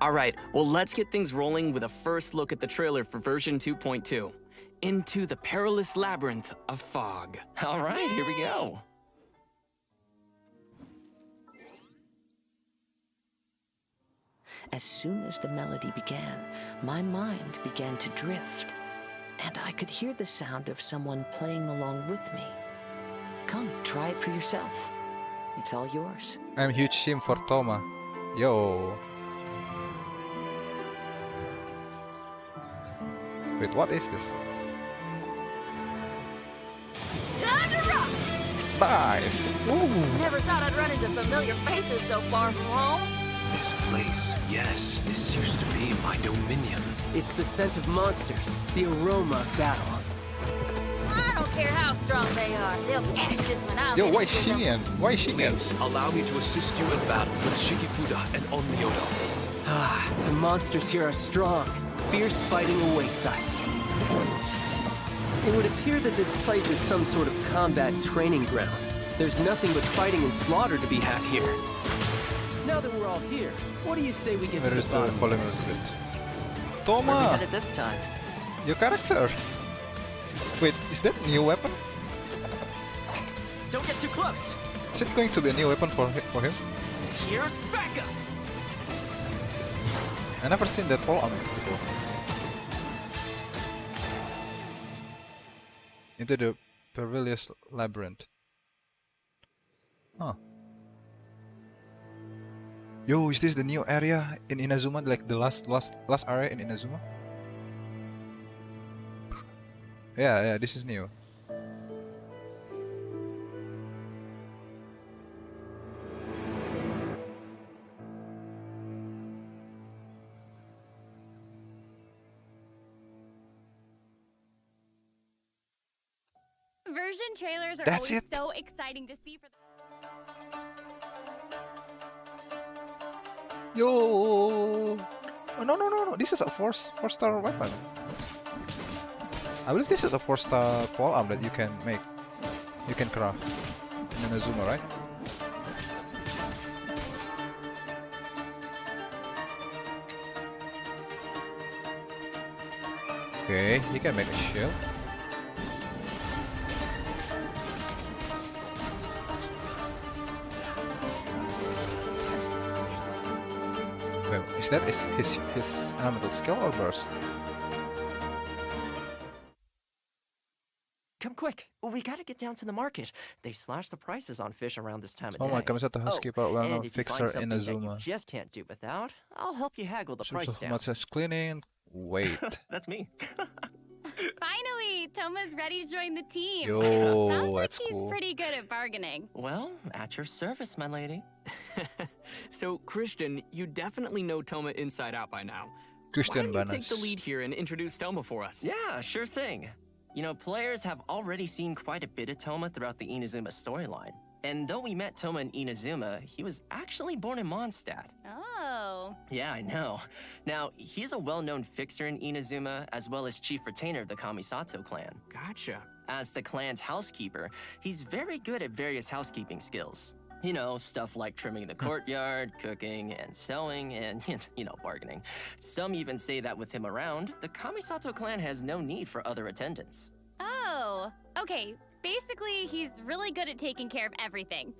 Alright, well let's get things rolling with a first look at the trailer for version 2.2. Into the perilous labyrinth of fog. Alright, here we go. As soon as the melody began, my mind began to drift, and I could hear the sound of someone playing along with me. Come, try it for yourself. It's all yours. I'm huge sim for Toma. Yo. Wait, what is this? Time to rock! Nice! Ooh. Never thought I'd run into familiar faces so far from home. This place, yes, this used to be my dominion. It's the scent of monsters, the aroma of battle. I don't care how strong they are. They'll be ashes when I'm Yo, why finished with them. Shinian? Why Shinian? Please, allow me to assist you in battle with Shikifuda and Onmyoto. Ah, the monsters here are strong. Fierce fighting awaits us. It would appear that this place is some sort of combat training ground. There's nothing but fighting and slaughter to be had here. Now that we're all here, what do you say we get Where to is the the bottom of volume this? of it? Where we Toma! headed this time? Your character! Wait, is that new weapon? Don't get too close! Is it going to be a new weapon for him? Here's backup! I never seen that pole arm before. Into the perilous labyrinth. Huh. Yo, is this the new area in Inazuma? Like the last area in Inazuma? Yeah, this is new. Version trailers are That's always it. so exciting to see for the Yo! Oh, no. This is a four-star weapon. I believe this is a 4-star pole arm that you can make. You can craft in Inazuma, right? Okay, you can make a shield. Well, is that his elemental skill or burst? Come quick, we gotta get down to the market. They slash the prices on fish around this time of Oh day. my god, the housekeeper, well and known if you find fixer in something that you Inazuma. just can't do without, I'll help you haggle the price down. Much as cleaning. Wait. That's me. Finally, Toma's ready to join the team. Yo, Sounds like that's he's cool. pretty good at bargaining. Well, at your service, my lady. So, Christian, you definitely know Toma inside out by now. Christian Why don't you take Banas. the lead here and introduce Toma for us? Yeah, sure thing. You know, players have already seen quite a bit of Toma throughout the Inazuma storyline. And though we met Toma in Inazuma, he was actually born in Mondstadt. Oh. Yeah, I know. Now, he's a well-known fixer in Inazuma, as well as chief retainer of the Kamisato clan. Gotcha. As the clan's housekeeper, he's very good at various housekeeping skills. You know, stuff like trimming the courtyard, cooking, and sewing, and, you know, bargaining. Some even say that with him around, the Kamisato clan has no need for other attendants. Oh. Okay. Basically, he's really good at taking care of everything.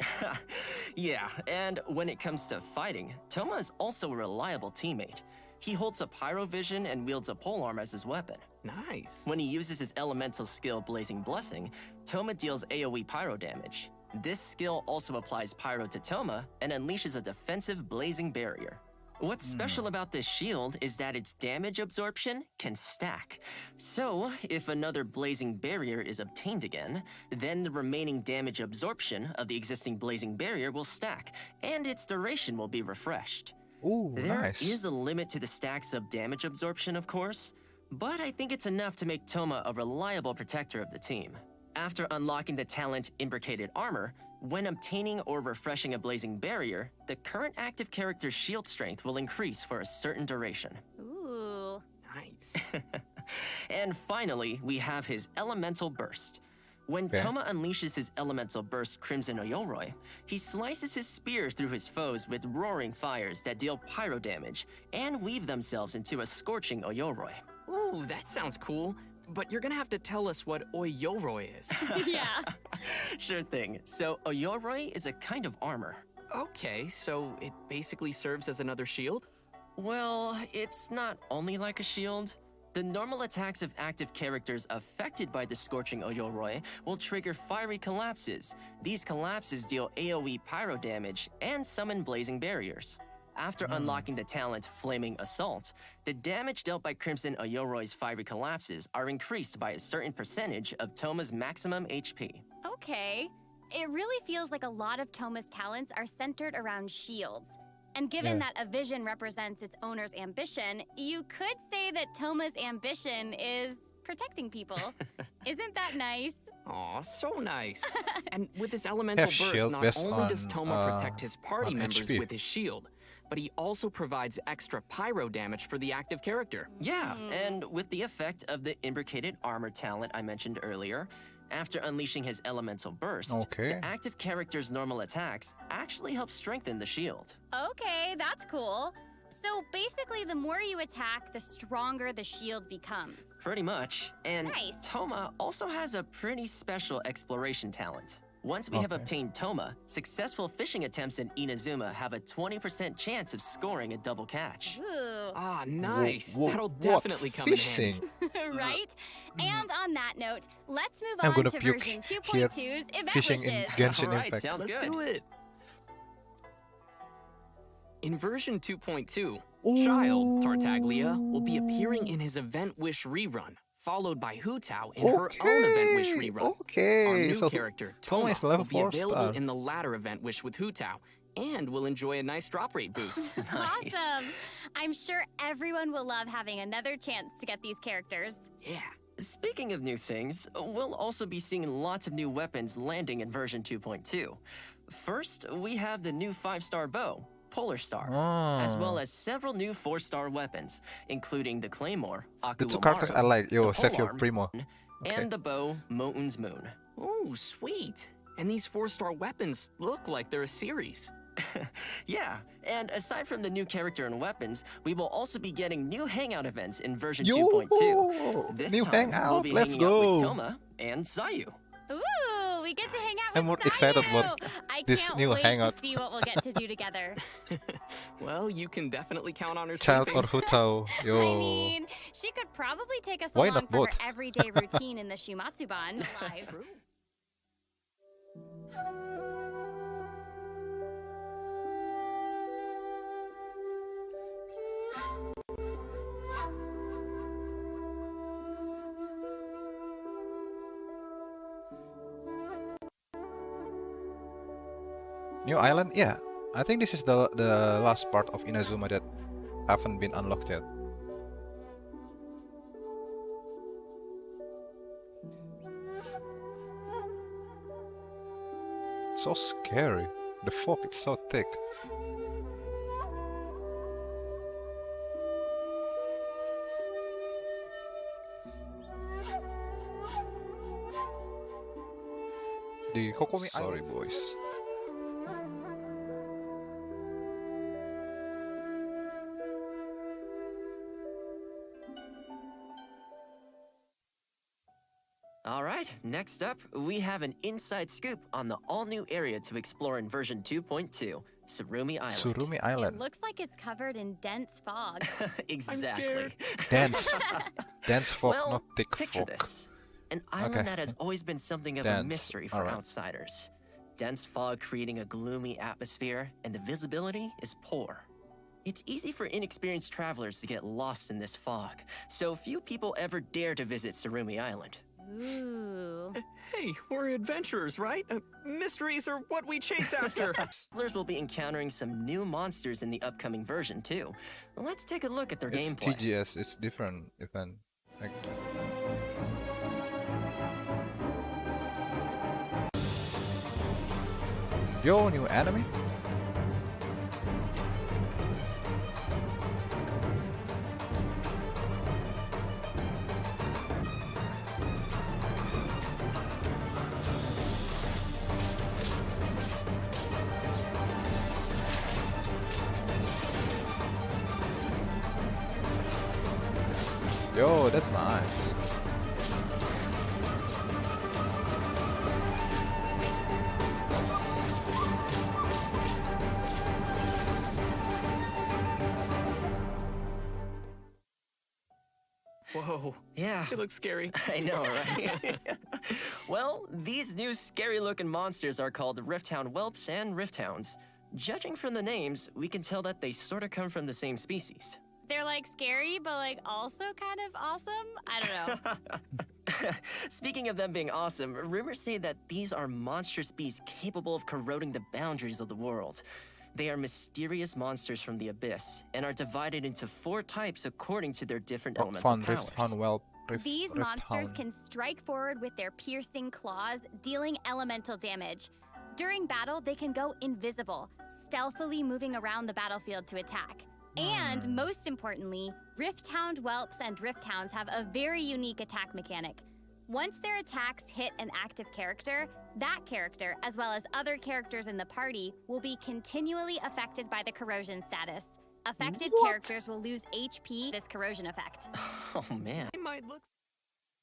Yeah, and when it comes to fighting, Toma is also a reliable teammate. He holds a pyrovision and wields a polearm as his weapon. Nice. When he uses his elemental skill Blazing Blessing, Toma deals AoE pyro damage. This skill also applies pyro to Toma and unleashes a defensive blazing barrier. What's special about this shield is that its damage absorption can stack. So, if another blazing barrier is obtained again, then the remaining damage absorption of the existing blazing barrier will stack, and its duration will be refreshed. Ooh, There nice. is a limit to the stacks of damage absorption, of course, but I think it's enough to make Toma a reliable protector of the team. After unlocking the talent Imbricated Armor, when obtaining or refreshing a blazing barrier, the current active character's shield strength will increase for a certain duration. Ooh. Nice. And finally, we have his Elemental Burst. When Okay. Toma unleashes his elemental burst Crimson Oyoroi, he slices his spear through his foes with roaring fires that deal pyro damage and weave themselves into a scorching Oyoroi. Ooh, that sounds cool. But you're gonna have to tell us what Oyoroi is. Yeah. Sure thing. So Oyoroi is a kind of armor. Okay, so it basically serves as another shield? Well, it's not only like a shield. The normal attacks of active characters affected by the Scorching Oyoroi will trigger fiery collapses. These collapses deal AoE pyro damage and summon blazing barriers. After unlocking the talent Flaming Assault, the damage dealt by Crimson Oyoroi's fiery collapses are increased by a certain percentage of Toma's maximum HP. Okay. It really feels like a lot of Toma's talents are centered around shields. And given that a vision represents its owner's ambition, you could say that Toma's ambition is protecting people. Isn't that nice? Aw, so nice. And with his elemental burst, shield not based only does on, Toma protect his party on members HP. with his shield, but he also provides extra pyro damage for the active character. Yeah, and with the effect of the imbricated armor talent I mentioned earlier, after unleashing his elemental burst, Okay. the active character's normal attacks actually help strengthen the shield. Okay, that's cool. So basically, the more you attack, the stronger the shield becomes. Pretty much. And Nice. Toma also has a pretty special exploration talent. Once we have Okay. obtained Toma, successful fishing attempts in Inazuma have a 20% chance of scoring a double catch. Ooh, Ah, nice. Wha- That'll what definitely come in fishing? handy. right? And on that note, let's move I'm on gonna to puke version here 2.2's event fishing in wishes. Genshin All right, Impact. sounds Let's good. do it. In version 2.2, Ooh. Child Tartaglia will be appearing in his Event Wish rerun, followed by Hu Tao in her own Event Wish rerun. Our Okay, new so character, Toma Toma, is level will be 4 available star. in the latter Event Wish with Hu Tao, and will enjoy a nice drop rate boost. Nice. Awesome. I'm sure everyone will love having another chance to get these characters. Yeah. Speaking of new things, we'll also be seeing lots of new weapons landing in version 2.2. First, we have the new 5-star bow, Polar Star, as well as several new 4-star weapons, including the Claymore, The two characters I like. Yo, the save your polearm, primo. Okay. and the bow, Mountain's Moon. Oh, sweet. And these 4-star weapons look like they're a series. Yeah, and aside from the new character and weapons, we will also be getting new hangout events in version Yo, 2.2. This new time, we'll hangout, be let's hanging out with go. Toma and Sayu. Ooh, we get to hang out I'm with more excited Sayu. about I this can't new wait hangout. to see what we'll get to do together. Well, you can definitely count on her Child sleeping. or Hu Tao. Yo. I mean, she could probably take us Why along not for her both? everyday routine in the Shumatsuban live. True. New island? Yeah. I think this is the last part of Inazuma that haven't been unlocked yet. It's so scary. The fog is so thick. The Kokomi Sorry, boys. All right, next up, we have an inside scoop on the all-new area to explore in version 2.2, Surumi Island. Surumi It Island. looks like it's covered in dense fog. Exactly. scared. Dense fog, Well, not thick picture fog. this. An island Okay. that has always been something of a Dense, mystery for alright. outsiders. Dense fog creating a gloomy atmosphere, and the visibility is poor. It's easy for inexperienced travelers to get lost in this fog, so few people ever dare to visit Surumi Island. Ooh. Hey, we're adventurers, right? Mysteries are what we chase after. Travelers will be encountering some new monsters in the upcoming version, too. Let's take a look at their It's gameplay. TGS, it's different event. Like, yo, new enemy? Yo, that's nice. Whoa. Yeah. It looks scary. I know, right? Well, these new scary-looking monsters are called Rifthound Whelps and Rifthounds. Judging from the names, we can tell that they sort of come from the same species. They're like scary, but like also kind of awesome. I don't know. Speaking of them being awesome, rumors say that these are monstrous beasts capable of corroding the boundaries of the world. They are mysterious monsters from the abyss and are divided into 4 types according to their different elemental Fun, powers. Rift, Whelp, These Rift monsters Hound. can strike forward with their piercing claws, dealing elemental damage. During battle, they can go invisible, stealthily moving around the battlefield to attack. And most importantly, Rifthound Whelps and Rifthounds have a very unique attack mechanic. Once their attacks hit an active character, that character, as well as other characters in the party, will be continually affected by the corrosion status. Affected characters will lose HP this corrosion effect. Oh man. It might look.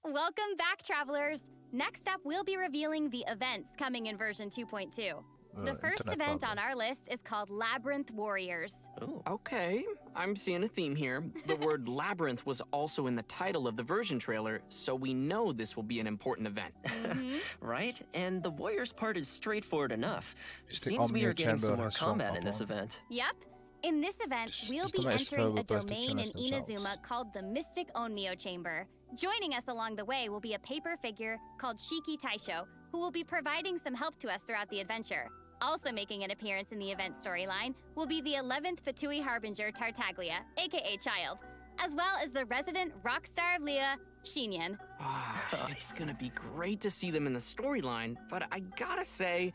Welcome back, travelers! Next up, we'll be revealing the events coming in version 2.2. The first internet event problem. on our list is called Labyrinth Warriors. Ooh. Okay, I'm seeing a theme here. The word labyrinth was also in the title of the version trailer, so we know this will be an important event. Right? And the warriors part is straightforward enough. Is the Seems we Omnia are getting some chamber more has some combat in this upon? event. Yep. In this event, we'll be Sistema es entering a filled with domain in plastic tunnels Inazuma called the Mystic Onmyo Chamber. Joining us along the way will be a paper figure called Shiki Taisho, who will be providing some help to us throughout the adventure. Also making an appearance in the event storyline will be the 11th Fatui Harbinger Tartaglia, aka Child, as well as the resident rock star of Leah, Shinyan. Ah, it's gonna be great to see them in the storyline, but I gotta say,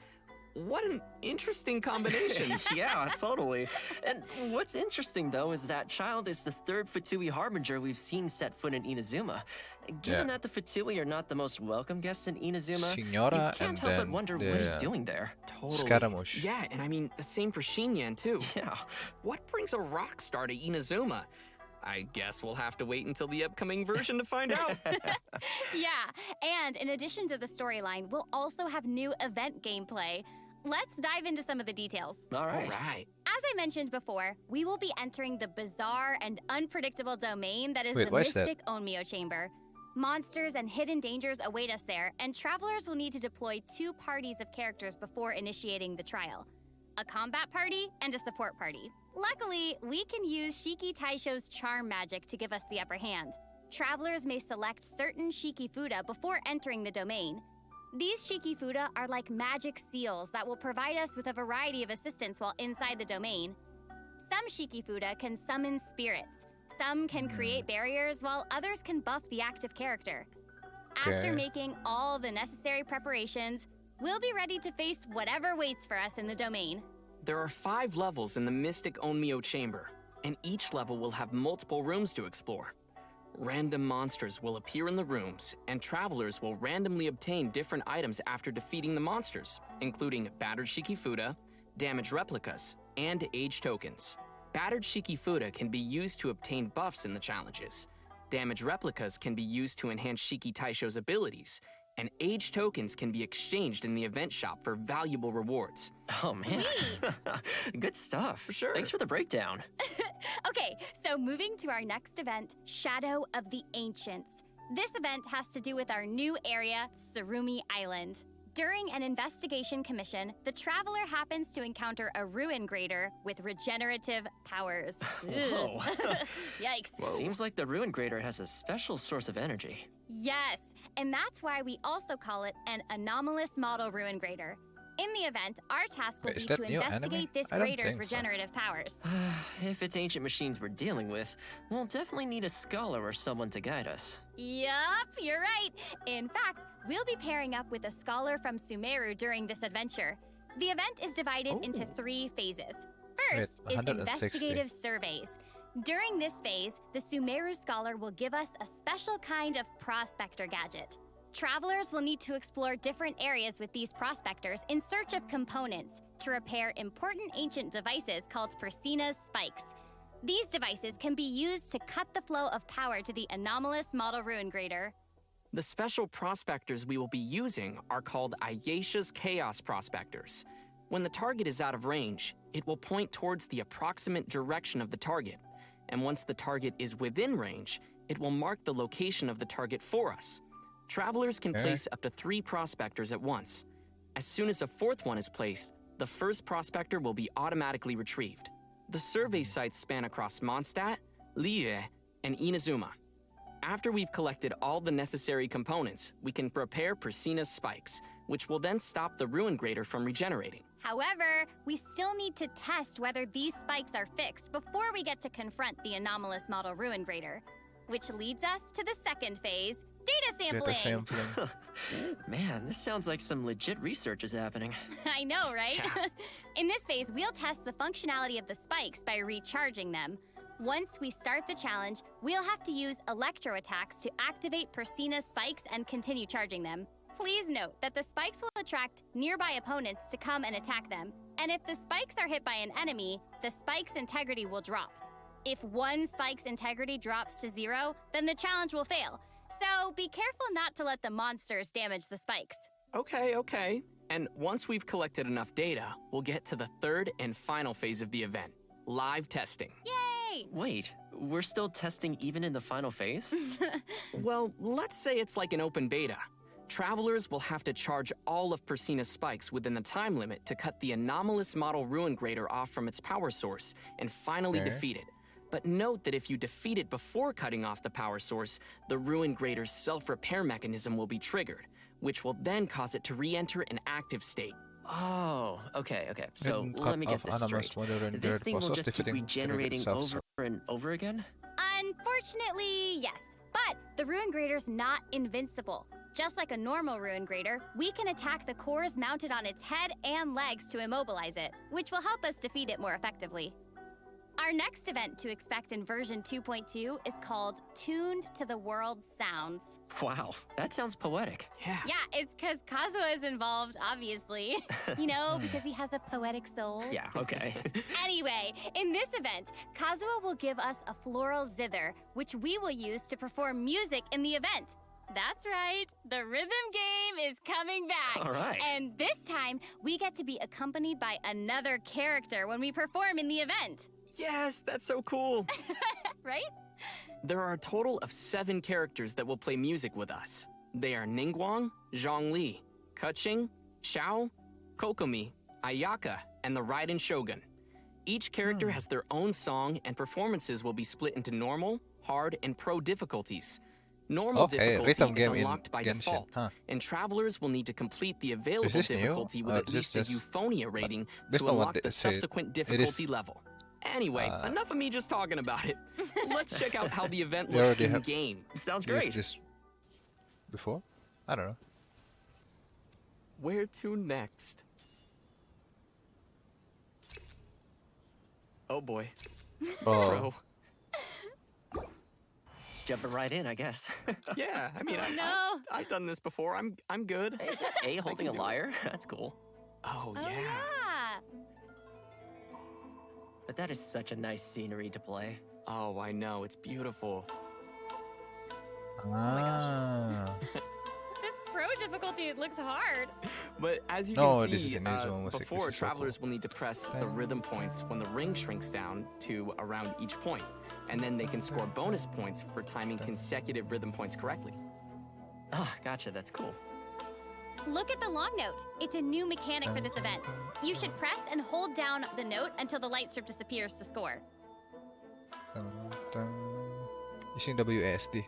what an interesting combination. Yeah, totally. And what's interesting, though, is that Child is the 3rd Fatui Harbinger we've seen set foot in Inazuma. Given Yeah. that the Fatui are not the most welcome guests in Inazuma, Signora you can't and help but then wonder the- what he's doing there. Totally. Scaramouche. Yeah, and I mean, the same for Shinyan, too. Yeah. What brings a rock star to Inazuma? I guess we'll have to wait until the upcoming version to find out. Yeah, and in addition to the storyline, we'll also have new event gameplay. Let's dive into some of the details. All All right. right. As I mentioned before, we will be entering the bizarre and unpredictable domain that is Wait, the what is that? Mystic Onmyo Chamber. Monsters and hidden dangers await us there, and travelers will need to deploy 2 parties of characters before initiating the trial. A combat party and a support party. Luckily, we can use Shiki Taisho's charm magic to give us the upper hand. Travelers may select certain Shiki Fuda before entering the domain. These Shiki Fuda are like magic seals that will provide us with a variety of assistance while inside the domain. Some Shiki Fuda can summon spirits. Some can create barriers, while others can buff the active character. After Okay. making all the necessary preparations, we'll be ready to face whatever waits for us in the domain. There are 5 levels in the Mystic Onmyo Chamber, and each level will have multiple rooms to explore. Random monsters will appear in the rooms, and travelers will randomly obtain different items after defeating the monsters, including battered Shikifuda, damaged replicas, and age tokens. Battered Shikifuda can be used to obtain buffs in the challenges. Damaged replicas can be used to enhance Shiki Taisho's abilities, and age tokens can be exchanged in the event shop for valuable rewards. Oh, man. Good stuff. For sure. Thanks for the breakdown. Okay, so moving to our next event, Shadow of the Ancients. This event has to do with our new area, Surumi Island. During an investigation commission, the traveler happens to encounter a ruin grader with regenerative powers. Whoa. Yikes. Seems like the Ruin Grader has a special source of energy. Yes, and that's why we also call it an anomalous model ruin grader. In the event, our task will Wait, be is that to new anime? investigate this I don't grader's think so. regenerative powers. If it's ancient machines we're dealing with, we'll definitely need a scholar or someone to guide us. Yup, you're right. In fact, we'll be pairing up with a scholar from Sumeru during this adventure. The event is divided into 3 phases. First Wait, is 160. investigative surveys. During this phase, the Sumeru scholar will give us a special kind of prospector gadget. Travelers will need to explore different areas with these prospectors in search of components to repair important ancient devices called Persina's spikes. These devices can be used to cut the flow of power to the anomalous model ruin grader. The special prospectors we will be using are called Ayesha's Chaos Prospectors. When the target is out of range, it will point towards the approximate direction of the target. And once the target is within range, it will mark the location of the target for us. Travelers can place up to 3 prospectors at once. As soon as a 4th one is placed, the first prospector will be automatically retrieved. The survey sites span across Mondstadt, Liyue, and Inazuma. After we've collected all the necessary components, we can prepare Persina's spikes, which will then stop the ruin grader from regenerating. However, we still need to test whether these spikes are fixed before we get to confront the anomalous model ruin grader. Which leads us to the second phase, data sampling. Data sampling. Man, this sounds like some legit research is happening. I know, right? In this phase, we'll test the functionality of the spikes by recharging them. Once we start the challenge, we'll have to use electro attacks to activate Persina's spikes and continue charging them. Please note that the spikes will attract nearby opponents to come and attack them, and if the spikes are hit by an enemy, the spike's integrity will drop. If one spike's integrity drops to 0, then the challenge will fail. So be careful not to let the monsters damage the spikes. Okay. And once we've collected enough data, we'll get to the 3rd and final phase of the event, live testing. Yay! Wait, we're still testing even in the final phase? Well, let's say it's like an open beta. Travelers will have to charge all of Persina's spikes within the time limit to cut the anomalous model ruin grader off from its power source and finally defeat it. But note that if you defeat it before cutting off the power source, the ruin grader's self-repair mechanism will be triggered, which will then cause it to re-enter an active state. Oh, okay. So let me get this straight. This thing will just keep regenerating over and over again? Unfortunately, yes. But the ruin grader's not invincible. Just like a normal ruin grader, we can attack the cores mounted on its head and legs to immobilize it, which will help us defeat it more effectively. Our next event to expect in version 2.2 is called Tuned to the World's Sounds. Wow, that sounds poetic. Yeah, it's because Kazuha is involved, obviously. You know, because he has a poetic soul. Yeah, okay. Anyway, in this event, Kazuha will give us a floral zither, which we will use to perform music in the event. That's right, the rhythm game is coming back. All right. And this time, we get to be accompanied by another character when we perform in the event. Yes, that's so cool. Right? There are a total of 7 characters that will play music with us. They are Ningguang, Zhongli, Keqing, Xiao, Kokomi, Ayaka, and the Raiden Shogun. Each character has their own song, and performances will be split into normal, hard, and pro difficulties. Normal difficulty is unlocked by Genshin, default, and travelers will need to complete the available difficulty with at least a Euphonia rating to unlock the subsequent difficulty level. Anyway, enough of me just talking about it. Let's check out how the event looks in-game. Sounds great. This before? I don't know. Where to next? Oh boy. Pro. Jumping right in, I guess. Yeah, I mean, I've done this before. I'm good. Hey, is that A holding a lyre? That's cool. Oh yeah. But that is such a nice scenery to play. Oh, I know. It's beautiful. Oh my gosh. This pro difficulty, it looks hard. But as you can see, before, travelers will need to press the rhythm points when the ring shrinks down to around each point. And then they can score bonus points for timing consecutive rhythm points correctly. Ah, gotcha. That's cool. Look at the long note. It's a new mechanic for this event. You should press and hold down the note until the light strip disappears to score. Using WASD.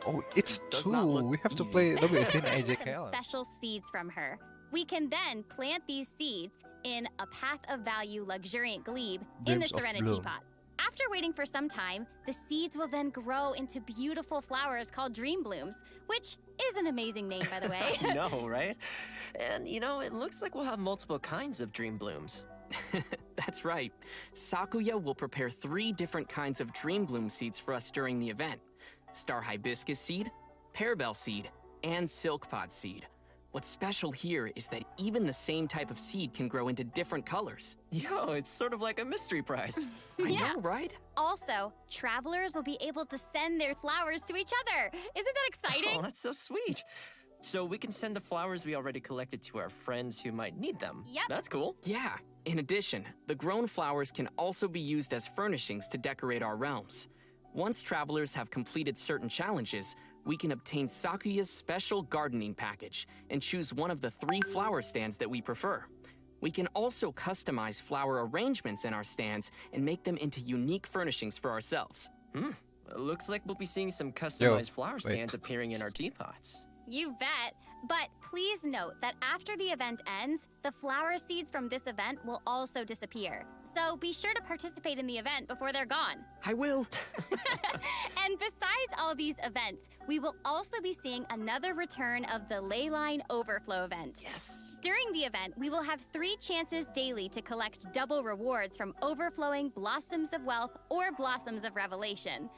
Oh, it's 2. We have to play WASD in AJKL. Special seeds from her. We can then plant these seeds in a Path of Value luxuriant glebe in the Serenity Pot. After waiting for some time, the seeds will then grow into beautiful flowers called Dream Blooms, which is an amazing name, by the way. I know, right? And, you know, it looks like we'll have multiple kinds of Dream Blooms. That's right. Sakuya will prepare 3 different kinds of Dream Bloom seeds for us during the event. Star Hibiscus seed, Pearbell seed, and Silk Pod seed. What's special here is that even the same type of seed can grow into different colors. Yo, it's sort of like a mystery prize. I Yeah. know, right? Also, travelers will be able to send their flowers to each other. Isn't that exciting? Oh, that's so sweet. So we can send the flowers we already collected to our friends who might need them. Yep. That's cool. Yeah. In addition, the grown flowers can also be used as furnishings to decorate our realms. Once travelers have completed certain challenges, we can obtain Sakuya's special gardening package and choose one of the 3 flower stands that we prefer. We can also customize flower arrangements in our stands and make them into unique furnishings for ourselves. Looks like we'll be seeing some customized flower wait. stands appearing in our teapots. You bet. But please note that after the event ends, the flower seeds from this event will also disappear. So be sure to participate in the event before they're gone. I will. And besides all these events, we will also be seeing another return of the Leyline Overflow event. Yes. During the event, we will have 3 chances daily to collect double rewards from overflowing Blossoms of Wealth or Blossoms of Revelation.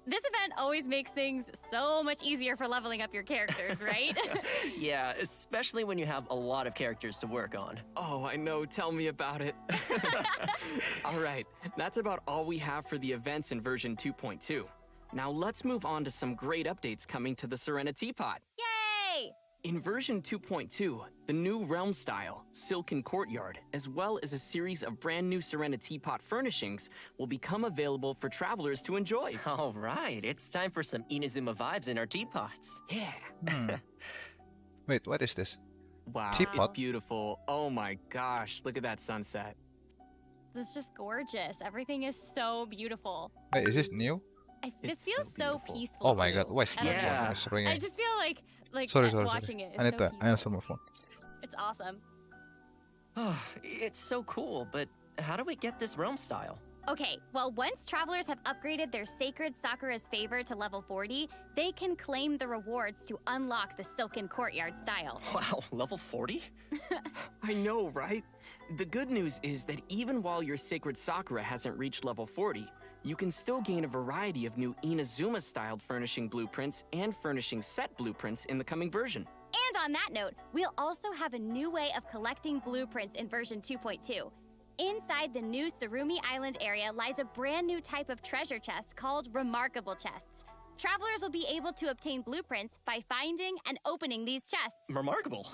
This event always makes things so much easier for leveling up your characters, right? Yeah, especially when you have a lot of characters to work on. Oh, I know. Tell me about it. All right. That's about all we have for the events in version 2.2. Now let's move on to some great updates coming to the Serenity Pot. Yay! In version 2.2, the new realm style, Silken Courtyard, as well as a series of brand new Serenity Pot furnishings will become available for travelers to enjoy. All right, it's time for some Inazuma vibes in our teapots. Yeah. Wait, what is this? Wow, Teapot? it's beautiful. Oh my gosh, look at that sunset. This is just gorgeous. Everything is so beautiful. Wait, is this new? This It's feels so so beautiful. peaceful. Oh my too. god, why is I don't my know. phone is ringing? I just feel like Sorry. watching it is I need so to peaceful. answer my phone. It's awesome. It's so cool, but how do we get this realm style? Okay, well, once travelers have upgraded their Sacred Sakura's Favor to level 40, they can claim the rewards to unlock the Silken Courtyard style. Wow, level 40? I know, right? The good news is that even while your Sacred Sakura hasn't reached level 40, you can still gain a variety of new Inazuma-styled furnishing blueprints and furnishing set blueprints in the coming version. And on that note, we'll also have a new way of collecting blueprints in version 2.2. Inside the new Tsurumi Island area lies a brand new type of treasure chest called Remarkable Chests. Travelers will be able to obtain blueprints by finding and opening these chests. Remarkable.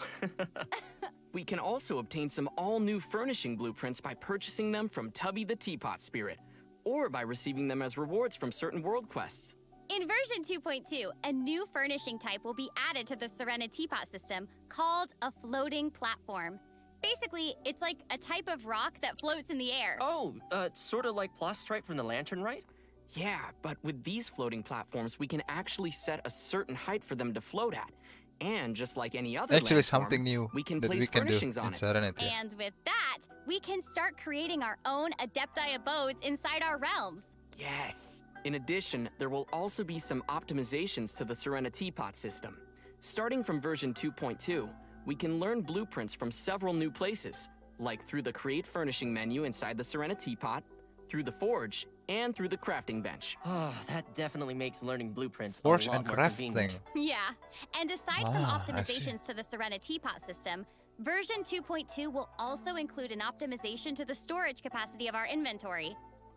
We can also obtain some all-new furnishing blueprints by purchasing them from Tubby the Teapot Spirit, or by receiving them as rewards from certain world quests. In version 2.2, a new furnishing type will be added to the Serenity Pot system called a floating platform. Basically, it's like a type of rock that floats in the air. Oh, sort of like Plastrite from the Lantern, right? Yeah, but with these floating platforms, we can actually set a certain height for them to float at. And just like any other Actually, landform, something new we can that place we can do furnishings in on it. Serenity. And with that, we can start creating our own Adepti abodes inside our realms. Yes. In addition, there will also be some optimizations to the Serenity Pot system. Starting from version 2.2, we can learn blueprints from several new places, like through the Create Furnishing menu inside the Serenity Pot, through the Forge, and through the Crafting Bench. Oh, that definitely makes learning blueprints Forge a lot and more crafting. convenient. Yeah, and aside from Ah, I see. optimizations to the Serenity Pot system, version 2.2 will also include an optimization to the storage capacity of our inventory.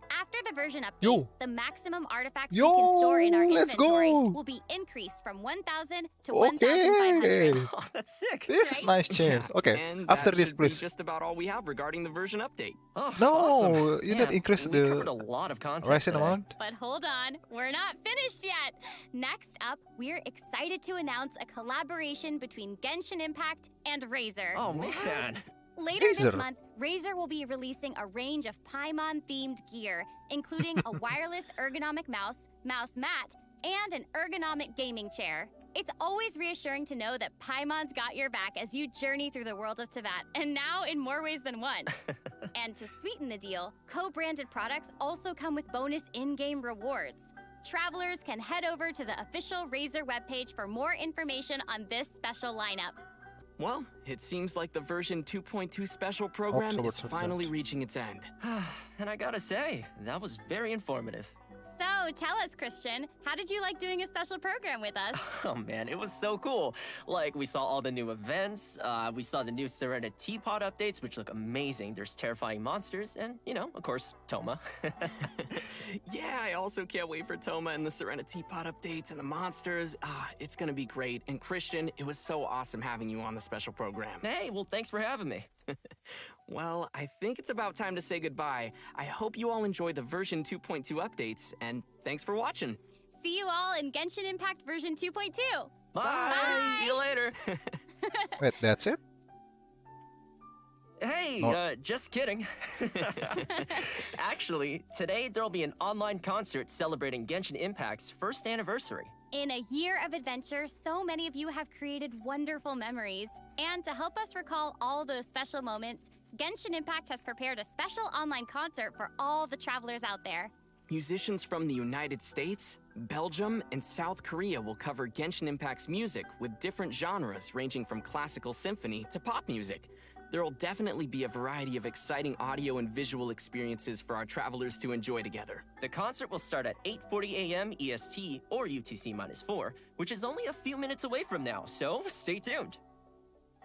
After the version update, Yo. the maximum artifacts Yo, we can store in our let's inventory go. will be increased from 1,000 to Okay. 1,500. Oh, that's sick. This is Right? nice change. Yeah, Okay, and after that this, should be please. just about all we have regarding the version update. Oh, No, awesome. you Man, did increase we the covered a lot of content rising today. amount. But hold on, we're not finished yet. Next up, we're excited to announce a collaboration between Genshin Impact and Razer. Oh, man. Later this Razer. month, Razer will be releasing a range of Paimon-themed gear, including a wireless ergonomic mouse, mouse mat, and an ergonomic gaming chair. It's always reassuring to know that Paimon's got your back as you journey through the world of Teyvat, and now in more ways than one. And to sweeten the deal, co-branded products also come with bonus in-game rewards. Travelers can head over to the official Razer webpage for more information on this special lineup. Well, it seems like the version 2.2 special program October is finally 13th. reaching its end. And I gotta say, that was very informative. So, So tell us, Christian, how did you like doing a special program with us? Oh man, it was so cool. Like, we saw all the new events, we saw the new Serena Teapot updates, which look amazing. There's terrifying monsters, and, you know, of course, Toma. Yeah, I also can't wait for Toma and the Serena Teapot updates and the monsters. It's gonna be great. And Christian, it was so awesome having you on the special program. Hey, well, thanks for having me. Well, I think it's about time to say goodbye. I hope you all enjoy the version 2.2 updates, and thanks for watching. See you all in Genshin Impact version 2.2. Bye! See you later! Wait, that's it? Hey, Oh. Just kidding. Actually, today there'll be an online concert celebrating Genshin Impact's first anniversary. In a year of adventure, so many of you have created wonderful memories. And to help us recall all those special moments, Genshin Impact has prepared a special online concert for all the travelers out there. Musicians from the United States, Belgium, and South Korea will cover Genshin Impact's music with different genres ranging from classical symphony to pop music. There will definitely be a variety of exciting audio and visual experiences for our travelers to enjoy together. The concert will start at 8:40 a.m. EST or UTC-4, which is only a few minutes away from now, so stay tuned.